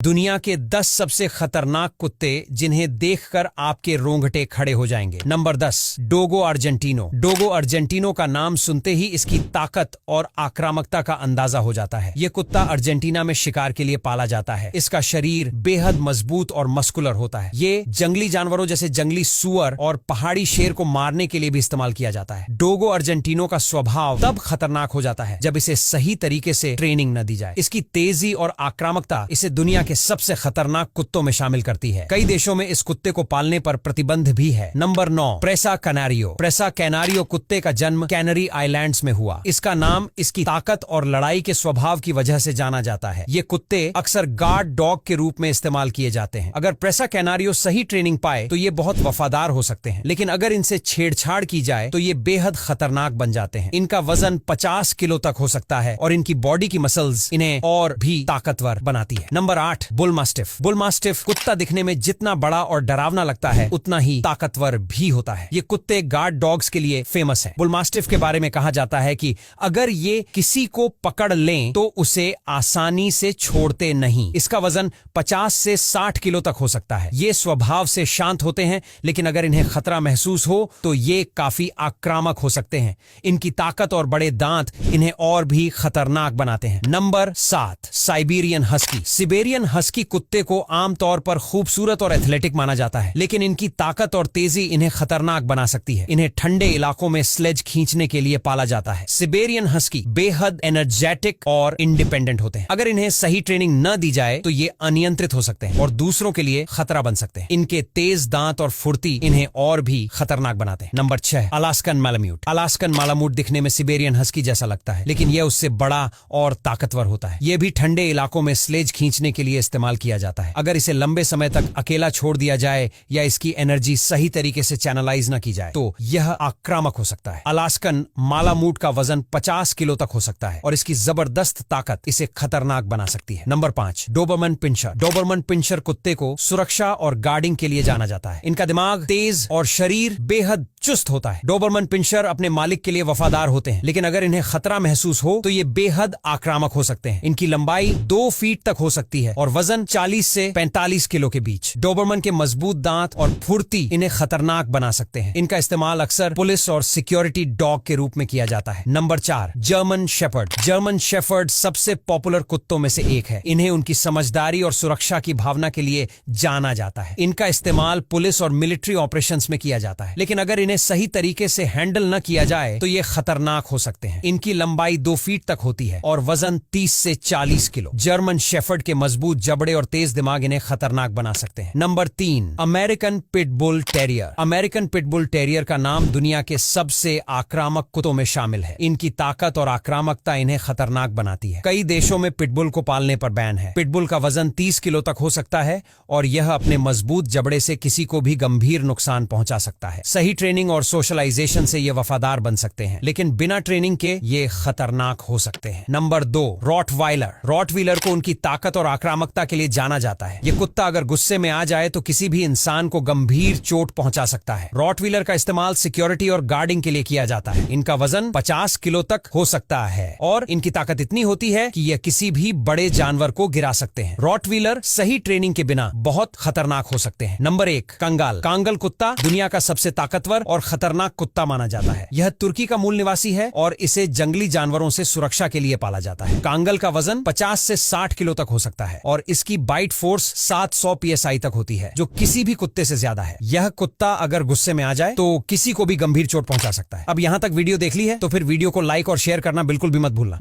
दुनिया के 10 सबसे खतरनाक कुत्ते जिन्हें देखकर आपके रोंगटे खड़े हो जाएंगे। Number 10, Dogo Argentino. Dogo Argentino का नाम सुनते ही इसकी ताकत और आक्रामकता का अंदाजा हो जाता है। यह कुत्ता अर्जेंटीना में शिकार के लिए पाला जाता है। इसका शरीर बेहद मजबूत और मस्कुलर होता है। ये जंगली जानवरों जैसे जंगली सुअर और पहाड़ी शेर को मारने के लिए भी इस्तेमाल किया जाता है। डोगो अर्जेंटिनो का स्वभाव तब खतरनाक हो जाता है जब इसे सही तरीके से ट्रेनिंग न दी जाए। इसकी तेजी और आक्रामकता इसे दुनिया के सबसे खतरनाक कुत्तों में शामिल करती है। कई देशों में इस कुत्ते को पालने पर प्रतिबंध भी है। नंबर 9, प्रेसा कैनारियो। प्रेसा कैनारियो कुत्ते का जन्म कैनरी आइलैंड्स में हुआ। इसका नाम इसकी ताकत और लड़ाई के स्वभाव की वजह से जाना जाता है। ये कुत्ते अक्सर गार्ड डॉग के रूप में इस्तेमाल किए जाते हैं। अगर प्रेसा कैनारियो सही ट्रेनिंग पाए तो ये बहुत वफादार हो सकते हैं, लेकिन अगर इनसे छेड़छाड़ की जाए तो ये बेहद खतरनाक बन जाते हैं। इनका वजन 50 किलो तक हो सकता है और इनकी बॉडी की मसल्स इन्हें और भी ताकतवर बनाती है। Number 8, bull mastiff. Bull mastiff कुत्ता दिखने में जितना बड़ा और डरावना लगता है उतना ही ताकतवर भी होता है। ये कुत्ते गार्ड डॉग्स के लिए फेमस है। बुल मास्टिफ के बारे में कहा जाता है कि अगर ये किसी को पकड़ लें तो उसे आसानी से छोड़ते नहीं। इसका वजन 50 से 60 किलो तक हो सकता है। ये स्वभाव से शांत होते हैं, लेकिन अगर इन्हें खतरा महसूस हो तो ये काफी आक्रामक हो सकते हैं। इनकी ताकत और बड़े दांत इन्हें और भी खतरनाक बनाते हैं। Number 7, Siberian husky. Siberian husky कुत्ते को आमतौर पर खूबसूरत और एथलेटिक माना जाता है, लेकिन इनकी ताकत और तेजी इन्हें खतरनाक बना सकती है। इन्हें ठंडे इलाकों में स्लेज खींचने के लिए पाला जाता है। सिबेरियन हस्की बेहद एनर्जेटिक और इंडिपेंडेंट होते हैं। अगर इन्हें सही ट्रेनिंग न दी जाए तो ये अनियंत्रित हो सकते हैं और दूसरों के लिए खतरा बन सकते हैं। इनके तेज दांत और फुर्ती इन्हें और भी खतरनाक बनाते हैं। Number 6, Alaskan malamute. Alaskan malamute दिखने में सिबेरियन हस्की जैसा लगता है, लेकिन यह उससे बड़ा और ताकतवर होता है। यह भी ठंडे इलाकों में स्लेज खींचने के लिए इस्तेमाल किया जाता है। अगर इसे लंबे समय तक अकेला छोड़ दिया जाए या इसकी एनर्जी सही तरीके से चैनलाइज न की जाए तो यह आक्रामक हो सकता है। अलास्कन मालाम्यूट का वजन 50 किलो तक हो सकता है और इसकी जबरदस्त ताकत इसे खतरनाक बना सकती है। नंबर 5, डोबरमन पिंशर। डोबरमन पिंशर कुत्ते को सुरक्षा और गार्डिंग के लिए जाना जाता है। इनका दिमाग तेज और शरीर बेहद चुस्त होता है। डोबरमन पिंशर अपने मालिक के लिए वफादार होते हैं, लेकिन अगर इन्हें खतरा महसूस हो तो ये बेहद आक्रामक हो सकते हैं। इनकी लंबाई 2 फीट तक हो सकती है और वजन 40 से 45 किलो के बीच। डोबरमन के मजबूत दांत और फुर्ती इन्हें खतरनाक बना सकते हैं। इनका इस्तेमाल अक्सर पुलिस और सिक्योरिटी डॉग के रूप में किया जाता है। Number 4, German shepherd. German shepherd सबसे पॉपुलर कुत्तों में से एक है। इन्हें उनकी समझदारी और सुरक्षा की भावना के लिए जाना जाता है। इनका इस्तेमाल पुलिस और मिलिट्री ऑपरेशंस में किया जाता है, लेकिन अगर इन्हें सही तरीके से हैंडल न किया जाए तो ये खतरनाक हो सकते हैं। इनकी लंबाई 2 फीट तक होती है और वजन 30 से 40 किलो। जर्मन शेफर्ड के मजबूत जबड़े और तेज दिमाग इन्हें खतरनाक बना सकते हैं। Number 3, American pitbull terrier. American pitbull terrier का नाम दुनिया के सबसे आक्रामक कुत्तों में शामिल है। इनकी ताकत और आक्रामकता इन्हें खतरनाक बनाती है। कई देशों में पिटबुल को पालने पर बैन है। पिटबुल का वजन 30 किलो तक हो सकता है और यह अपने मजबूत जबड़े से किसी को भी गंभीर नुकसान पहुंचा सकता है। सही ट्रेनिंग और सोशलाइजेशन से ये वफादार बन सकते हैं, लेकिन बिना ट्रेनिंग के ये खतरनाक हो सकते हैं। Number 2, Rottweiler. रॉटवाइलर को उनकी ताकत और आक्रामकता के लिए जाना जाता है। ये कुत्ता अगर गुस्से में आ जाए तो किसी भी इंसान को गंभीर चोट पहुंचा सकता है। रॉटवाइलर का इस्तेमाल सिक्योरिटी और गार्डिंग के लिए किया जाता है। इनका वजन 50 किलो तक हो सकता है और इनकी ताकत इतनी होती है कि यह किसी भी बड़े जानवर को गिरा सकते हैं। रॉटवाइलर सही ट्रेनिंग के बिना बहुत खतरनाक हो सकते हैं। नंबर 1, कंगाल। कांगल कुत्ता दुनिया का सबसे ताकतवर और खतरनाक कुत्ता माना जाता है। यह तुर्की का मूल निवासी है और इसे जंगली जानवरों से सुरक्षा के लिए पाला जाता है। कांगल का वजन 50 से 60 किलो तक हो सकता है और इसकी बाइट फोर्स 700 PSI तक होती है, जो किसी भी कुत्ते से ज्यादा है। यह कुत्ता अगर गुस्से में आ जाए तो किसी को भी गंभीर चोट पहुंचा सकता है। अब यहाँ तक वीडियो देख ली है तो फिर वीडियो को लाइक और शेयर करना बिल्कुल भी मत भूलना।